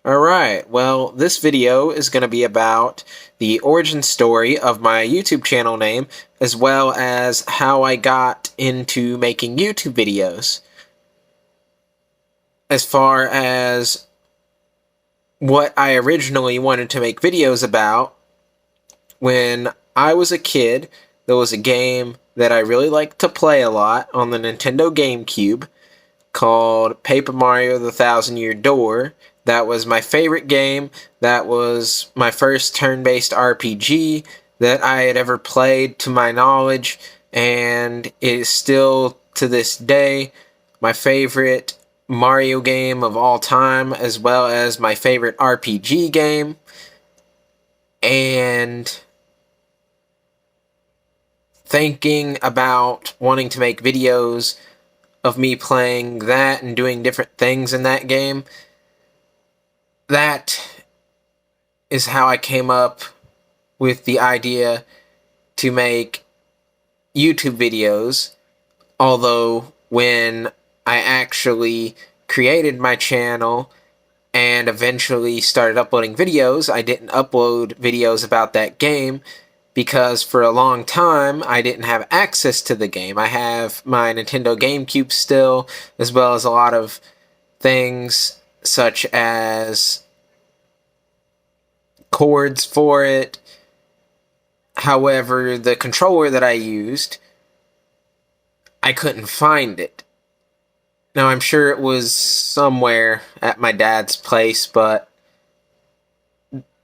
Alright, well, this video is going to be about the origin story of my YouTube channel name, as well as how I got into making YouTube videos. As far as what I originally wanted to make videos about, when I was a kid, there was a game that I really liked to play a lot on the Nintendo GameCube called Paper Mario the Thousand Year Door. That was my favorite game. That was my first turn-based RPG that I had ever played to my knowledge, and it is still to this day my favorite Mario game of all time, as well as my favorite RPG game. And thinking about wanting to make videos of me playing that and doing different things in that game, that is how I came up with the idea to make YouTube videos. Although when I actually created my channel and eventually started uploading videos, I didn't upload videos about that game because for a long time I didn't have access to the game. I have my Nintendo GameCube still, as well as a lot of things such as cords for it. However, the controller that I used, I couldn't find it. Now, I'm sure it was somewhere at my dad's place, but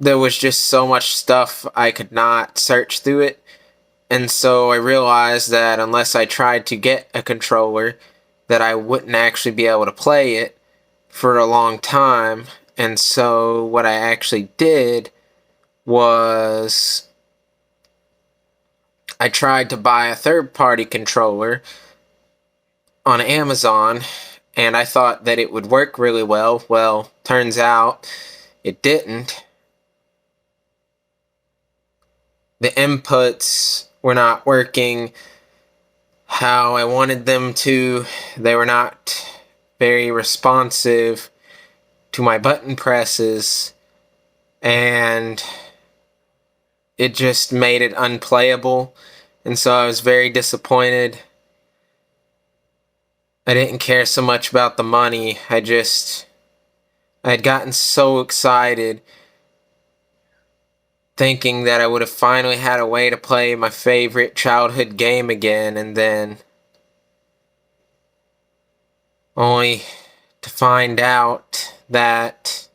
there was just so much stuff I could not search through it. And so I realized that unless I tried to get a controller, that I wouldn't actually be able to play it for a long time. And so what I actually did was I tried to buy a third-party controller on Amazon, and I thought that it would work really well. Well, turns out it didn't. The inputs were not working how I wanted them to. They were not very responsive to my button presses, and it just made it unplayable, and so I was very disappointed. I didn't care so much about the money. I had gotten so excited thinking that I would have finally had a way to play my favorite childhood game again, and then only to find out that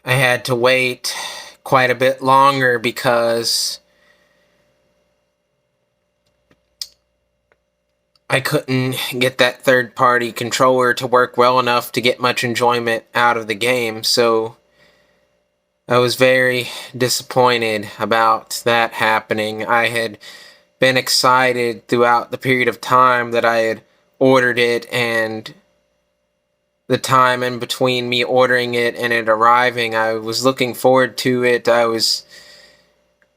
I had to wait quite a bit longer because I couldn't get that third-party controller to work well enough to get much enjoyment out of the game. So I was very disappointed about that happening. I had been excited throughout the period of time that I had ordered it, and the time in between me ordering it and it arriving, I was looking forward to it. I was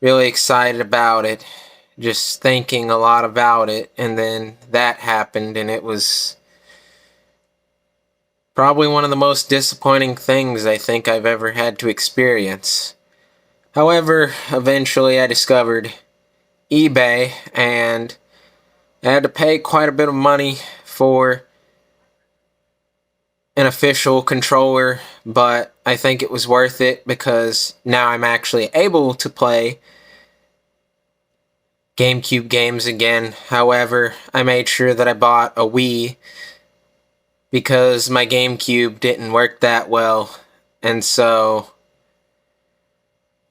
really excited about it, just thinking a lot about it, and then that happened, and it was probably one of the most disappointing things I think I've ever had to experience. However, eventually I discovered eBay, and I had to pay quite a bit of money for an official controller, but I think it was worth it because now I'm actually able to play GameCube games again. However, I made sure that I bought a Wii because my GameCube didn't work that well, and so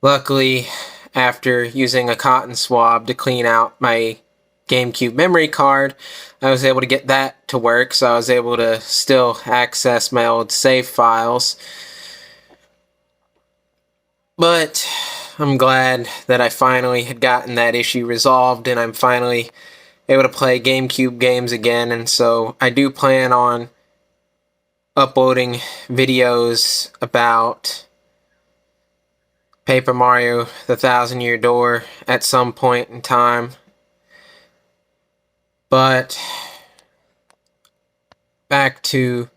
luckily, after using a cotton swab to clean out my GameCube memory card, I was able to get that to work, so I was able to still access my old save files. But I'm glad that I finally had gotten that issue resolved, and I'm finally able to play GameCube games again, and so I do plan on uploading videos about Paper Mario the Thousand Year Door at some point in time. But back to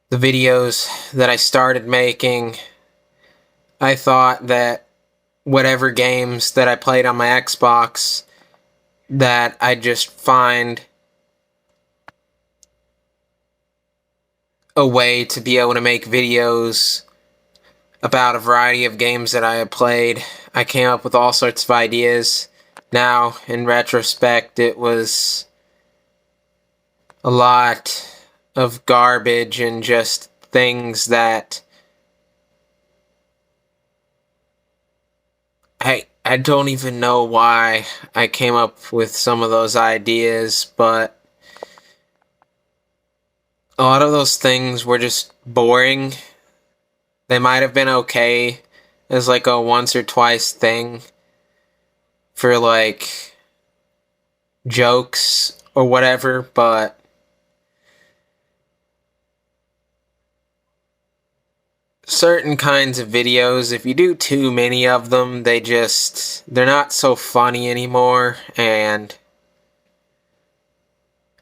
the videos that I started making, I thought that whatever games that I played on my Xbox, that I'd just find a way to be able to make videos about a variety of games that I had played. I came up with all sorts of ideas. Now, in retrospect, it was a lot of garbage and just things that I don't even know why I came up with some of those ideas, but a lot of those things were just boring. They might have been okay as like a once or twice thing for like jokes or whatever, but certain kinds of videos, if you do too many of them, they're not so funny anymore, and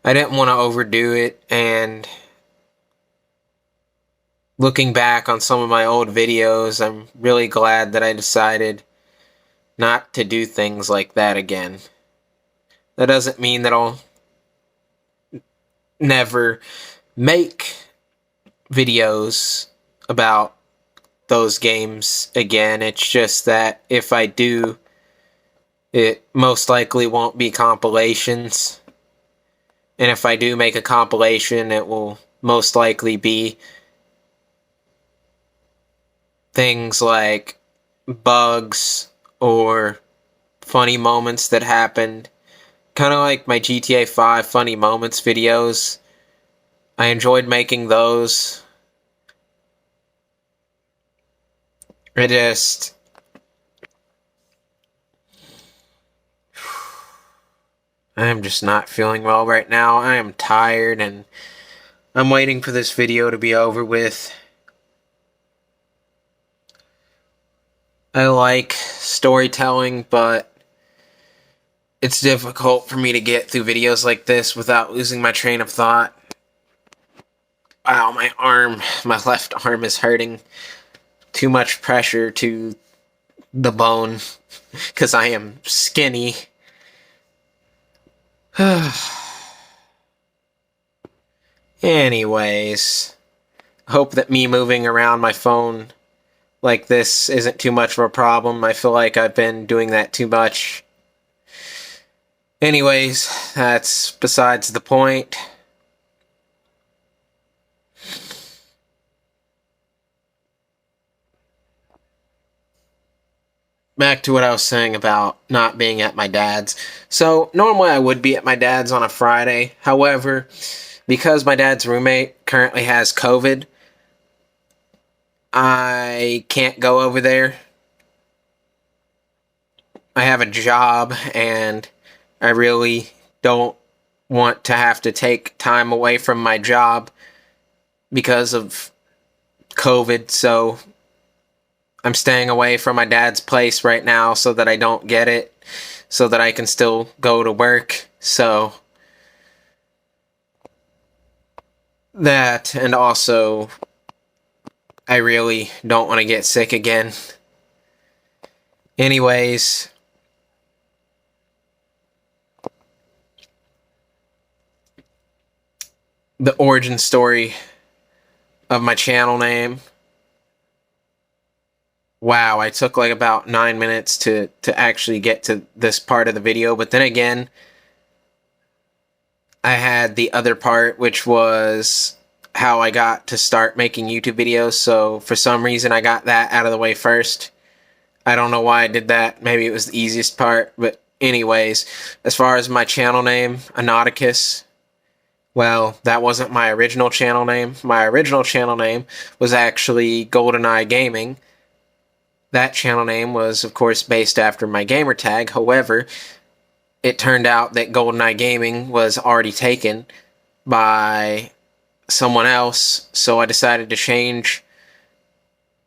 I didn't want to overdo it. And looking back on some of my old videos, I'm really glad that I decided not to do things like that again. That doesn't mean that I'll never make videos about those games again. It's just that if I do, it most likely won't be compilations. And if I do make a compilation, it will most likely be things like bugs or funny moments that happened. Kind of like my GTA 5 funny moments videos. I enjoyed making those. I am just not feeling well right now. I am tired and I'm waiting for this video to be over with. I like storytelling, but it's difficult for me to get through videos like this without losing my train of thought. Wow, my left arm is hurting. Too much pressure to the bone because I am skinny. Anyways, hope that me moving around my phone like this isn't too much of a problem. I feel like I've been doing that too much. Anyways, that's besides the point. Back to what I was saying about not being at my dad's. So, normally I would be at my dad's on a Friday. However, because my dad's roommate currently has COVID, I can't go over there. I have a job, and I really don't want to have to take time away from my job because of COVID, so I'm staying away from my dad's place right now so that I don't get it, so that I can still go to work. So that, and also I really don't want to get sick again. Anyways, the origin story of my channel name. Wow, I took like about 9 minutes to actually get to this part of the video, but then again, I had the other part, which was how I got to start making YouTube videos, so for some reason I got that out of the way first. I don't know why I did that. Maybe it was the easiest part, but anyways, as far as my channel name, Anauticus, well, that wasn't my original channel name. My original channel name was actually GoldenEye Gaming. That channel name was, of course, based after my gamer tag. However, it turned out that GoldenEye Gaming was already taken by someone else, so I decided to change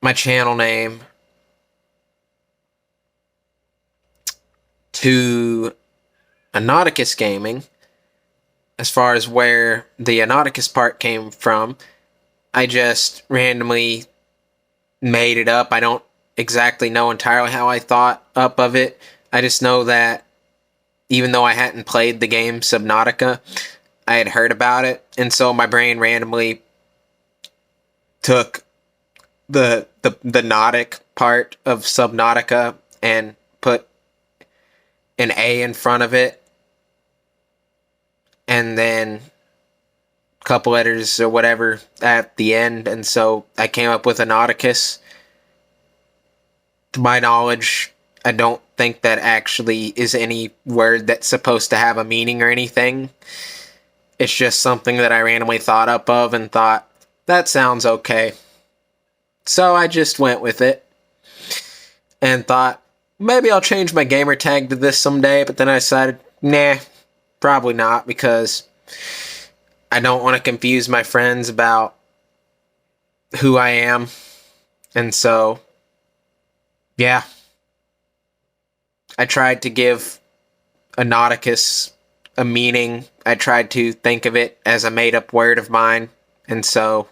my channel name to Anauticus Gaming. As far as where the Anauticus part came from, I just randomly made it up. I don't exactly know entirely how I thought up of it. I just know that even though I hadn't played the game Subnautica, I had heard about it, and so my brain randomly took the nautic part of Subnautica and put an A in front of it, and then a couple letters or whatever at the end, and so I came up with a Nauticus. To my knowledge, I don't think that actually is any word that's supposed to have a meaning or anything. It's just something that I randomly thought up of and thought, that sounds okay. So I just went with it and thought, maybe I'll change my gamer tag to this someday, but then I decided, nah, probably not, because I don't want to confuse my friends about who I am. And so, yeah. I tried to give a Nauticus a meaning. I tried to think of it as a made-up word of mine. And so,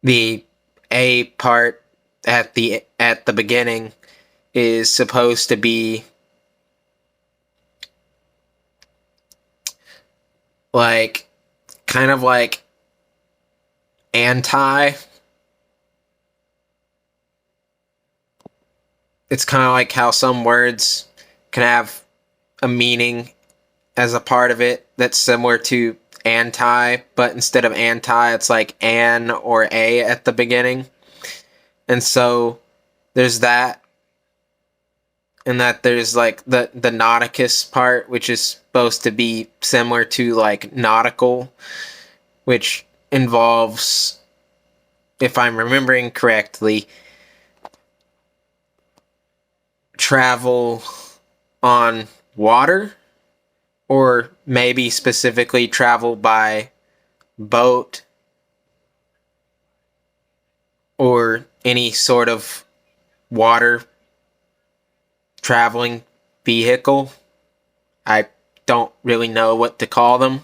the A part at the beginning is supposed to be like kind of like anti. It's kind of like how some words can have a meaning as a part of it that's similar to anti, but instead of anti, it's like an or a at the beginning. And so there's that. And that there's like the nauticus part, which is supposed to be similar to like nautical, which involves, if I'm remembering correctly, travel on water, or maybe specifically travel by boat or any sort of water traveling vehicle. I don't really know what to call them.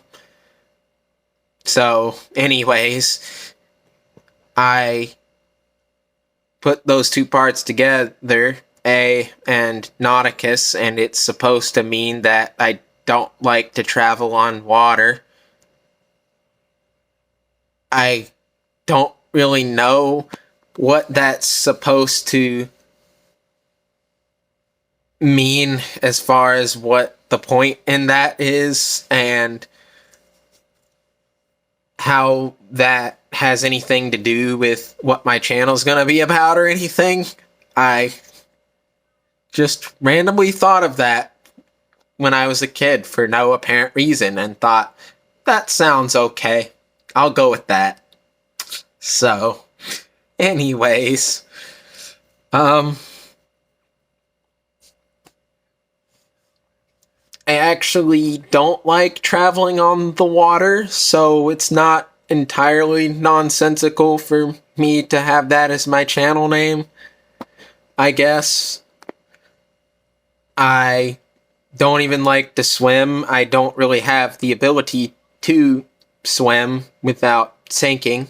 So, anyways, I put those two parts together, A and Nauticus, and it's supposed to mean that I don't like to travel on water. I don't really know what that's supposed to mean as far as what the point in that is and how that has anything to do with what my channel's gonna be about or anything. I just randomly thought of that when I was a kid for no apparent reason and thought, that sounds okay. I'll go with that. So, anyways, I actually don't like traveling on the water, so it's not entirely nonsensical for me to have that as my channel name, I guess. I don't even like to swim. I don't really have the ability to swim without sinking.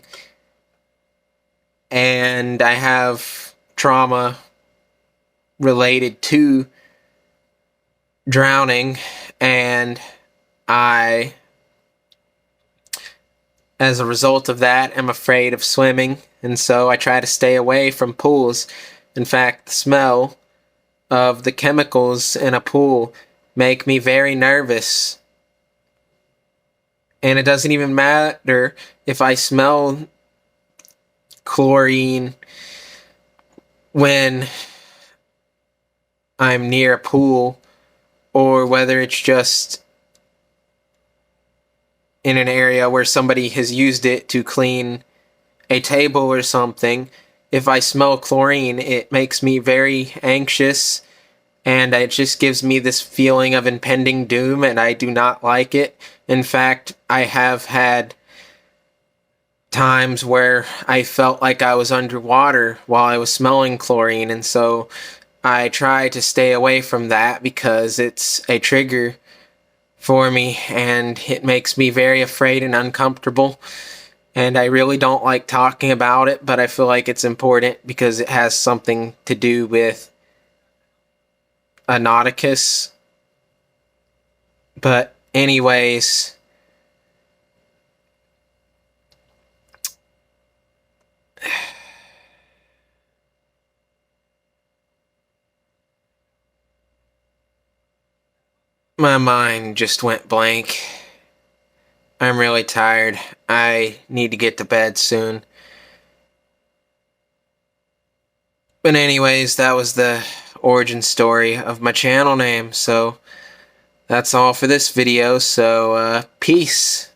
And I have trauma related to drowning, and I, as a result of that, am afraid of swimming, and so I try to stay away from pools. In fact, the smell of the chemicals in a pool make me very nervous. And it doesn't even matter if I smell chlorine when I'm near a pool, or whether it's just in an area where somebody has used it to clean a table or something. If I smell chlorine, it makes me very anxious, and it just gives me this feeling of impending doom, and I do not like it. In fact, I have had times where I felt like I was underwater while I was smelling chlorine, and so I try to stay away from that because it's a trigger for me, and it makes me very afraid and uncomfortable. And I really don't like talking about it, but I feel like it's important because it has something to do with Anauticus. But anyways, my mind just went blank. I'm really tired. I need to get to bed soon. But anyways, that was the origin story of my channel name. So that's all for this video. So peace.